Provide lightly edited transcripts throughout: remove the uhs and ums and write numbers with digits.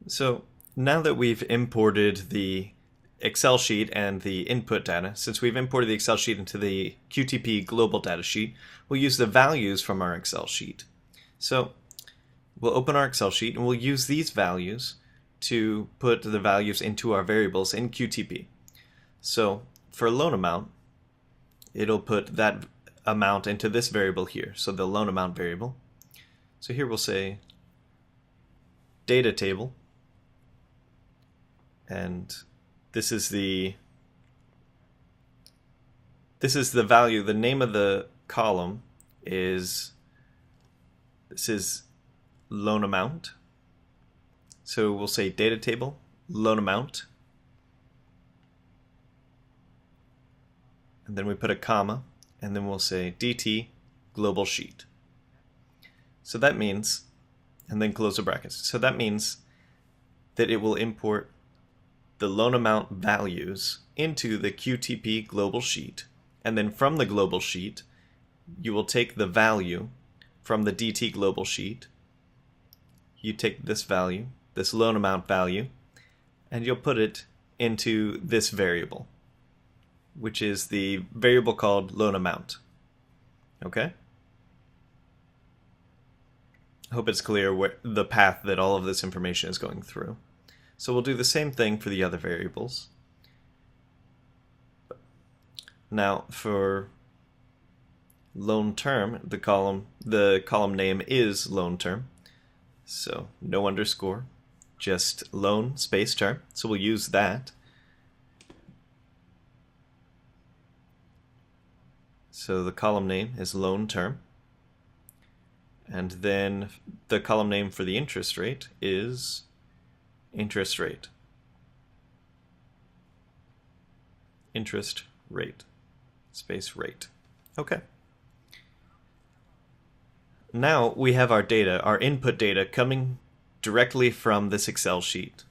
So now that we've imported the Excel sheet and the input data, since we've imported the Excel sheet into the QTP global data sheet, we'll use the values from our Excel sheet. So we'll open our Excel sheet and we'll use these values to put the values into our variables in QTP. So for loan amount, it'll put that amount into this variable here, so the loan amount variable. So here we'll say data table, and this is the value. The name of the column is loan amount. So we'll say data table, loan amount, and then we put a comma, and then we'll say DT global sheet. So that means, and then close the brackets. So that means that it will import the loan amount values into the QTP global sheet, and then from the global sheet, you will take the value from the DT global sheet. You take this value, this loan amount value, and you'll put it into this variable, which is the variable called loan amount. Okay? I hope it's clear where the path that all of this information is going through. So we'll do the same thing for the other variables. Now for loan term, the column name is loan term. So no underscore, just loan space term. So we'll use that. So the column name is loan term. And then the column name for the interest rate is interest rate. Interest rate. Space rate. Okay. Now we have our data, our input data, coming directly from this Excel sheet.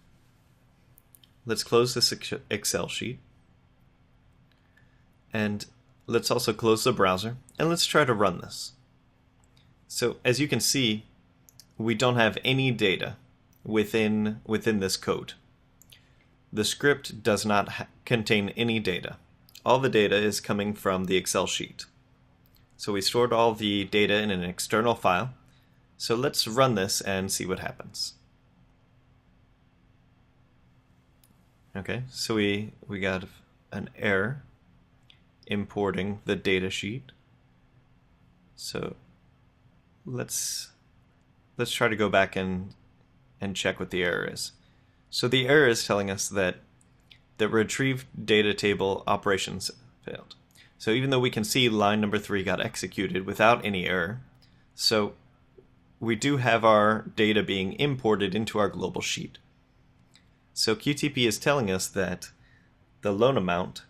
Let's close this Excel sheet. And let's also close the browser. And let's try to run this. So as you can see, we don't have any data within this code. The script does not contain any data. All the data is coming from the Excel sheet. So we stored all the data in an external file. So let's run this and see what happens. Okay, so we got an error importing the data sheet. So let's try to go back and check what the error is. So the error is telling us that the retrieved data table operations failed. So even though we can see line number 3 got executed without any error, so we do have our data being imported into our global sheet. So QTP is telling us that the loan amount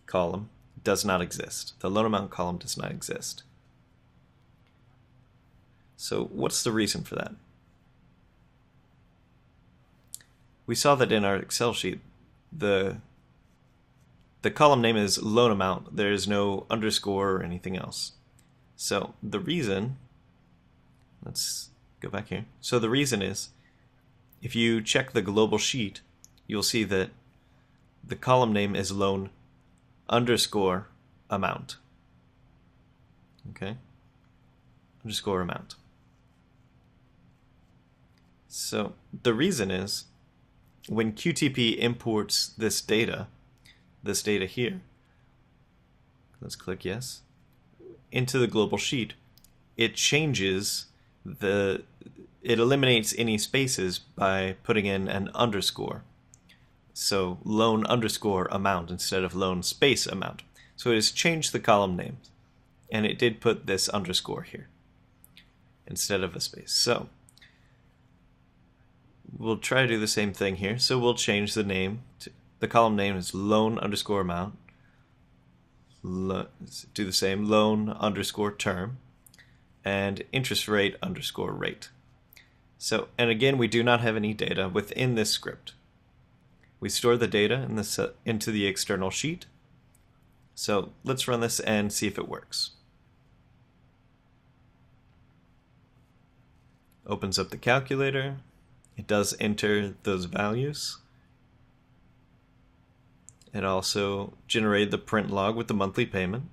column does not exist. The loan amount column does not exist. So what's the reason for that? We saw that in our Excel sheet, the column name is loan amount. There is no underscore or anything else. So the reason, let's go back here. So the reason is, if you check the global sheet, you'll see that the column name is loan underscore amount. Okay? Underscore amount. So the reason is, when QTP imports this data here, let's click yes, into the global sheet, it changes it eliminates any spaces by putting in an underscore. So loan underscore amount instead of loan space amount. So it has changed the column names, and it did put this underscore here instead of a space. So we'll try to do the same thing here. So we'll change the name. The column name is loan underscore amount. Let's do the same, loan underscore term, and interest rate underscore rate. So, and again, we do not have any data within this script. We store the data into the external sheet. So let's run this and see if it works. Opens up the calculator. It does enter those values. It also generated the print log with the monthly payment.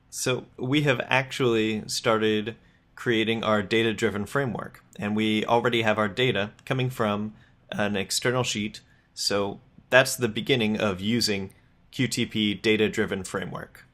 So we have actually started creating our data-driven framework, and we already have our data coming from an external sheet. So that's the beginning of using QTP data-driven framework.